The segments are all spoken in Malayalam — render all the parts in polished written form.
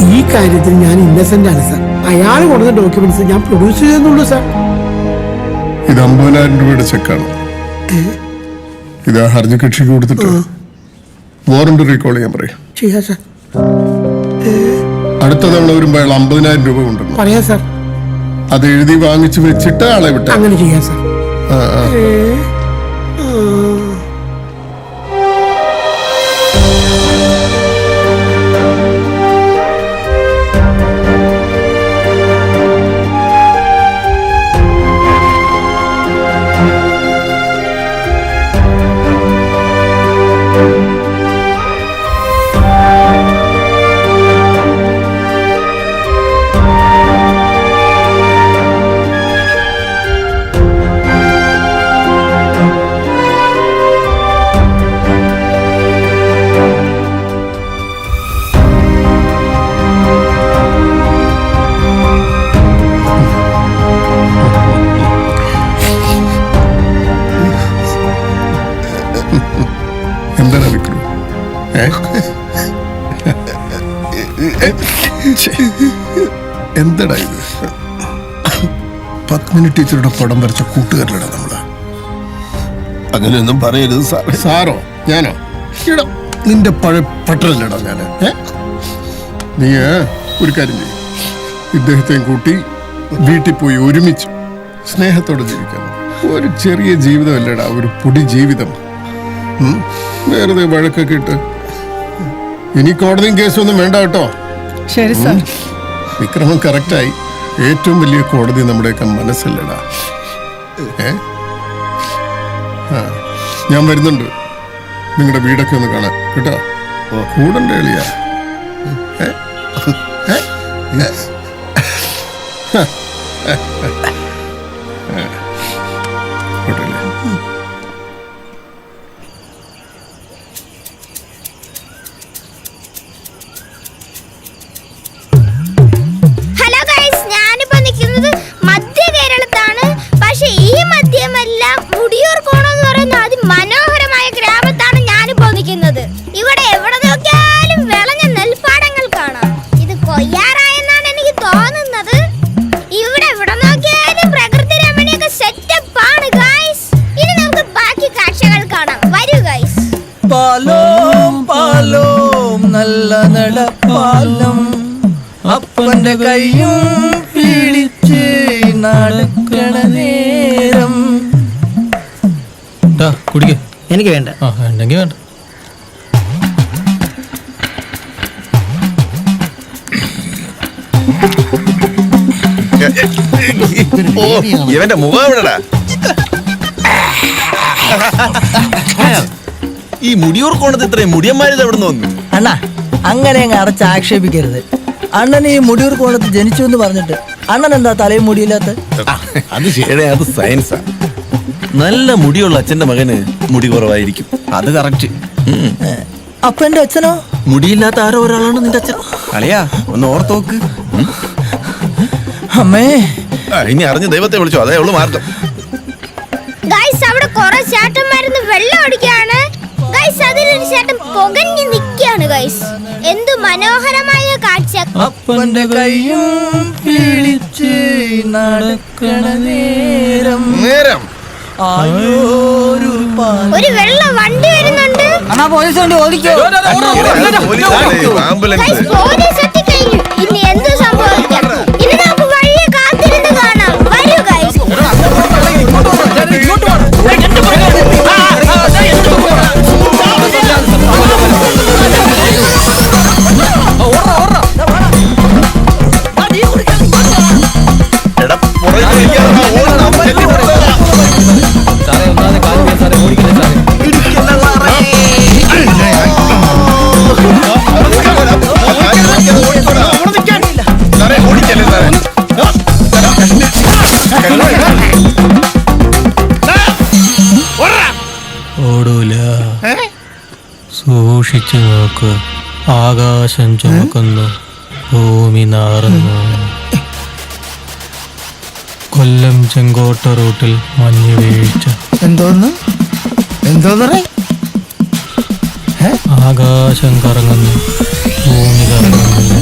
ഈ കാര്യത്തിൽ ഞാൻ ഇന്നസെന്റ് ആണ് സാർ. അയാൾ കൊടുത്ത ഡോക്യുമെന്റ്സ് ഞാൻ പ്രൊഡ്യൂസ് ചെയ്യുന്നുള്ളൂ സാർ. ഇത് 50,000 രൂപയുടെ ചെക്കാണ്. ഇത് ഹർജി കക്ഷിക്ക് കൊടുത്തിട്ട് വാറണ്ട് റീകോൾ ചെയ്യാൻ പറയും. ചെയ്യാം സാർ. അടുത്ത തവണ വരുമ്പോൾ അയാൾ 50,000 രൂപ കൊണ്ടുവന്നു. പറയാം സാർ. അത് എഴുതി വാങ്ങിച്ചു വെച്ചിട്ട് ആളെ വിട്ട. അങ്ങനെ ചെയ്യാം സാർ. എന്താണ് വിക്രു? എന്താടാ ഇത്? പത്മിനി ടീച്ചറുടെ പടം വരച്ച കൂട്ടുകാരനടാ നമ്മള്. അങ്ങനെയൊന്നും പറയരുത് സാറേ. സാറോ? ഞാനോ? ഇടാ നിന്റെ പഴയ പട്ടലല്ലടാ ഞാന്. നീ ഒരു കാര്യം ചെയ്യും, ഇദ്ദേഹത്തെയും കൂട്ടി വീട്ടിൽ പോയി ഒരുമിച്ച് സ്നേഹത്തോടെ ജീവിക്കാം. ഒരു ചെറിയ ജീവിതമല്ലടാ, ഒരു പൊടി ജീവിതം. വെറുതെ വഴക്കൊക്കെ ഇട്ട് ഇനി കോടതിയും കേസൊന്നും വേണ്ട കേട്ടോ. ശരി സാർ. വിക്രമം കറക്റ്റായി. ഏറ്റവും വലിയ കോടതി നമ്മുടെയൊക്കെ മനസ്സല്ലടാ. ഞാൻ വരുന്നുണ്ട് നിങ്ങളുടെ വീടൊക്കെ ഒന്ന് കാണാൻ കേട്ടോ. കൂടണ്ടേ എളിയാ? ഇവിടെ എവിടെ നോക്കിയാലും വിളഞ്ഞ നെൽപ്പാടങ്ങൾ കാണാം. ഇത് കൊയ്യാറായെന്നാണ് എനിക്ക് തോന്നുന്നത്. ഇവിടെ എവിടെ നോക്കിയാലും പ്രകൃതി രമണീയ സെറ്റപ്പ് ആണ് ഗൈസ്. ഇനി നമുക്ക് ബാക്കി കാഴ്ചകൾ കാണാം. വരൂ ഗൈസ്. പാലോം പാലോം നല്ല നടപ്പാലം അപ്പന്റെ കയ്യും പിടിച്ച് നടക്കണ നേരം. കുടിക്ക. എനിക്ക് വേണ്ട. വേണ്ടെങ്കിൽ വേണ്ട. ഇവന്റെ മുഖം എവിടെടാ? ഈ മുടിയൂർ കോണത്ത് ഇത്രയും മുടിയന്മാരിത് എവിടെ നിന്ന് വന്നു? അണ്ണാ അങ്ങനെ അങ്ങ് അടച്ച് ആക്ഷേപിക്കരുത്. അണ്ണൻ ഈ മുടിയൂർ കോണത്ത് ജനിച്ചു എന്ന് പറഞ്ഞിട്ട് അണ്ണൻ എന്താ തലയും മുടിയില്ലാത്ത? അത് ശരിയാ, അത് സയൻസാ. നല്ല മുടിയുള്ള അച്ഛന്റെ മകന് മുടി കുറവായിരിക്കും. അത് കറക്റ്റ്. അപ്പൊ എന്റെ അച്ഛനോ? മുടിയില്ലാത്ത ആരോ ഒരാളാണ് നിന്റെ അച്ഛൻ. അളിയാ ഒന്ന് ഓർത്തോക്ക്. അമ്മേ ഇനി അറിഞ്ഞ് ദൈവത്തെ വിളിച്ചോ, അതേ ഉള്ളു മാർഗം. ഗൈസ് അവിടെ കുറെ ചേട്ടന്മാരുന്ന് വെള്ളം അടിക്കാണ് ഗൈസ്. അതിലൊരു ചേട്ടൻ പുകഞ്ഞു നിൽക്കാണ് ഗൈസ്. എന്ത് മനോഹരമായ കാഴ്ച. അപ്പന്റെ കയ്യും പിടിച്ച് നടക്കണ നേരം ഒരു വെള്ള വണ്ടി വരുന്നുണ്ട്. പോലീസ് വണ്ടി ഓടിക്കോ. ആംബുലൻസ്. പോലീസ് എത്തിക്കഴിഞ്ഞു. ഇനി എന്ത് സംഭവിക്കാം? ഇനി നമുക്ക് വഴിയെ കാത്തിരുന്ന് കാണാം. വരൂ ഗൈസ്. ഓടൂല, സൂക്ഷിച്ചു നോക്ക്. ആകാശം ചുമക്കുന്നു, ഭൂമി നാറുന്നു. കൊല്ലം ചെങ്കോട്ട റൂട്ടിൽ മഞ്ഞ് വീഴ്ച. എന്തോന്ന്? ആകാശം കറങ്ങുന്നു, ഭൂമി കറങ്ങുന്നില്ല.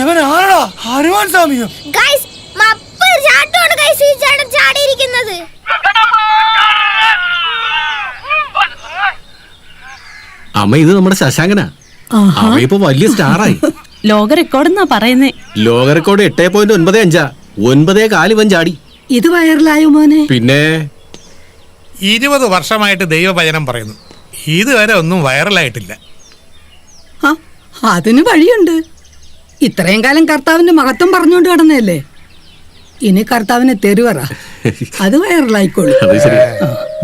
എവനാണോ ഹനുമാൻ സ്വാമിയോ? ഗൈസ് മപ്പ് ചാട്ടമാണ് ഗൈസ് ഈ ചേട്ടൻ ചാടിയിരിക്കുന്നത്. അമ്മ ഇത് നമ്മുടെ ശശാങ്കനാ. അവ ഇപ്പൊ വലിയ സ്റ്റാറായി. ലോക റെക്കോർഡ് എന്നാ പറയുന്നേ. ലോക റെക്കോർഡ് 8.95. 9.4 ഇവൻ ചാടി. ഇത് വൈറലായോ മോനെ? പിന്നെ 20 വർഷമായിട്ട് ദൈവവചനം പറയുന്നു, ഇതുവരെ ഒന്നും വൈറലായിട്ടില്ല. അതിന് വഴിയുണ്ട്. ഇത്രയും കാലം കർത്താവിന്റെ മഹത്വം പറഞ്ഞുകൊണ്ട് കിടന്നല്ലേ, ഇനി കർത്താവിനെ തെരുവറ, അത് വൈറലായിക്കോളൂ.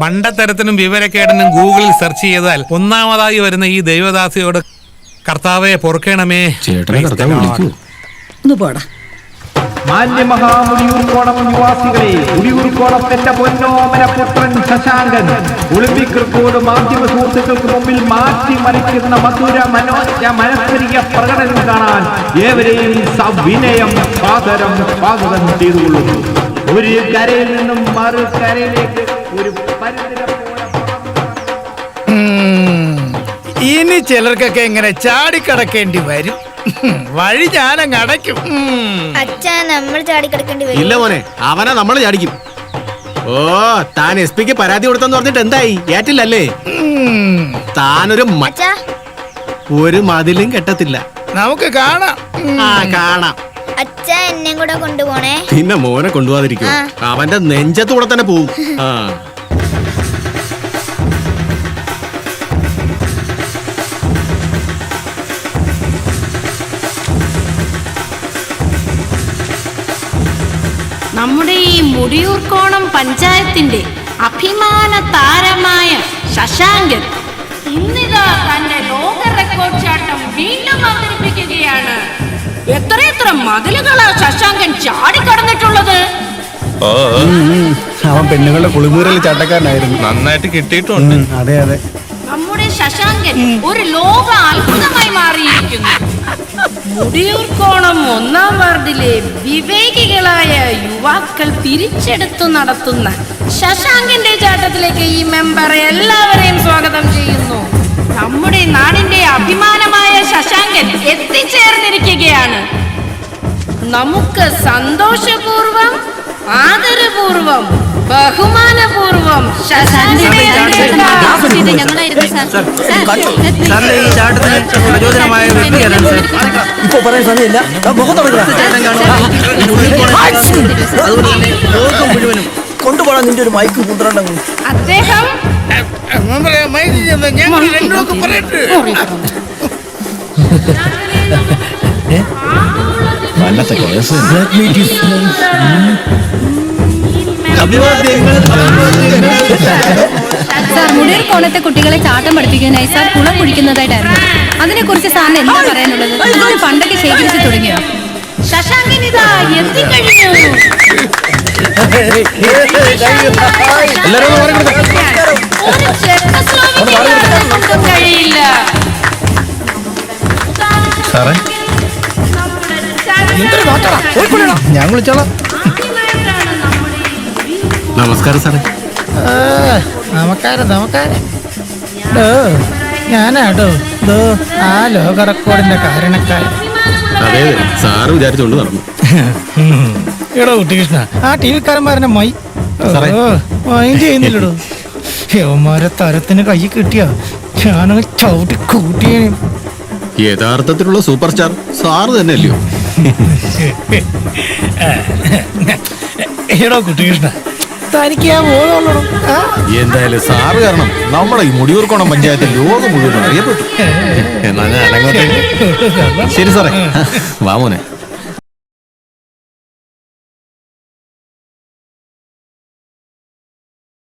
മണ്ടത്തരത്തിനും വിവരക്കേടിനും ഗൂഗിളിൽ സെർച്ച് ചെയ്താൽ ഒന്നാമതായി വരുന്ന ഈ ദൈവദാസിയോട് കർത്താവെ പൊറുക്കണമേ ചേട്ടനെ കർത്താവ് വിളിക്കൂ. ഒന്ന് പോടാ. മാന്യമഹാമുടിയൂർക്കോണം നിവാസികളെ, മുടിയൂർക്കോണത്തിന്റെ പൊന്നോമനപുത്രൻ ശശാങ്കൻ ഒളിമ്പിക് റെക്കോർഡ് മാധ്യമ സുഹൃത്തുക്കൾക്ക് മുമ്പിൽ മാറ്റിമറിക്കുന്ന മധുര മനോജ മനസ്സരിക പ്രകടനം കാണാൻ ഏവരെയും സവിനയം സാദരം സ്വാഗതം ചെയ്തുകൊള്ളുന്നു. ഒരു കരയിൽ നിന്നും മറു കരയിലേക്ക് ഒരു ഇനി ചിലർക്കൊക്കെ ഇങ്ങനെ ചാടിക്കടക്കേണ്ടി വരും. വഴി ഞാനങ്ങ് അടയ്ക്കും. അച്ഛാ നമ്മൾ ചാടിക്കിടക്കേണ്ടി വരും. ഇല്ല മോനെ, അവനെ നമ്മൾ ചാടിക്കും. ഓ, താൻ SP-ക്ക് പരാതി കൊടുത്തെന്ന് പറഞ്ഞിട്ട് എന്തായി? ഏറ്റില്ലല്ലേ? താനൊരു അച്ഛാ ഒരു മതിലും കെട്ടത്തില്ല. നമുക്ക് കാണാം. കാണാം. അച്ഛാ എന്നെയും കൂടെ കൊണ്ടുപോണേ. പിന്നെ മോനെ കൊണ്ടുപോകാതിരിക്കും, അവന്റെ നെഞ്ചത്തൂടെ തന്നെ പോവും. നമ്മുടെ ഈ മുടിയൂർക്കോണം പഞ്ചായത്തിന്റെ അഭിമാന താരമായ ശശാങ്കൻ ഇന്നിതാ തന്റെ ലോക റെക്കോർഡ് ചാട്ടം വീണ്ടും അവതരിപ്പിക്കുകയാണ്. എത്രയെത്ര മതിലുകളാ ശശാങ്കൻ ചാടിക്കടന്നിട്ടുള്ളത്. അവൻ പെണ്ണുങ്ങളുടെ കുളിമൂരൽ ചാട്ടക്കാരനായിരുന്നു. നന്നായിട്ട് കിട്ടിയിട്ടുണ്ട്. അതെ അതെ. നമ്മുടെ ശശാങ്കൻ ഒരു ലോക അത്ഭുതമായി മാറിയിരിക്കുന്നു. മുടിയൂർക്കോണം 1-ാം വാർഡിലെ വിവേകികളായ യുവാക്കൾ പിരിച്ചെടുത്തു നടത്തുന്ന ശശാങ്കന്റെ ചാട്ടത്തിലേക്ക് ഈ മെമ്പർ എല്ലാവരെയും സ്വാഗതം ചെയ്യുന്നു. നമ്മുടെ നാടിന്റെ അഭിമാനമായ ശശാങ്കൻ എത്തിച്ചേർന്നിരിക്കുകയാണ്. നമുക്ക് സന്തോഷപൂർവം, ആദരപൂർവം, ബഹുമാനപൂർവം ശശാങ്കനെ ഇപ്പൊ പറയാൻ സമയമില്ല. കൊണ്ടുപോകാൻ നിന്റെ ഒരു മൈക്ക് കൊണ്ടുവരണ്ടെങ്കിൽ അദ്ദേഹം സാർ, മുടിയൂർക്കോണത്തെ കുട്ടികളെ ചാട്ടം പഠിപ്പിക്കാനായി സാർ കുളം കുഴിക്കുന്നതായിട്ടായിരുന്നു. അതിനെക്കുറിച്ച് സാറിന് എന്താ പറയാനുള്ളത്? ഇതിന് പണ്ടൊക്കെ ശേഖരിച്ചു തുടങ്ങിയോ? ശശാങ്കൻ ഇതാ എത്തിക്കഴിഞ്ഞു. ഒരു ചെക്കോസ്ലോവാക്യക്കാരനും കഴിയില്ല. ഞാൻ വിളിച്ചോളാം. നമസ്കാരം സാറേ. നമസ്കാരം. ഞാനാട്ടോ ആ ലോക റെക്കോർഡിന്റെ കാരണക്കാരൻ. അതെ, സാറ് വിചാരിച്ചോണ്ട് നടന്നു. എടോ കുട്ടികൃഷ്ണ, ആ ടിവിക്കാരന്മാരനെ മൈൻഡ് ചെയ്യുന്നില്ലടോ. യവന്മാരെ തരത്തിന് കൈ കിട്ടിയ ഞാനങ്ങ് ചവിട്ടി കൂട്ടിയേ. യഥാർത്ഥത്തിലുള്ള സൂപ്പർ സ്റ്റാർ സാറ് തന്നെയല്ലയോ? എടോ കുട്ടികൃഷ്ണ, തനിക്ക് ഞാൻ ബോധമുള്ളൂ. എന്തായാലും സാറ് കാരണം നമ്മുടെ ഈ മുടിയൂർക്കോണം പഞ്ചായത്തിൽ ലോകം മുഴുവൻ അറിയപ്പെട്ടു. എന്നാ ഞാൻ അങ്ങോട്ടേക്ക്. ശരി സാറേ, വാ മോനെ.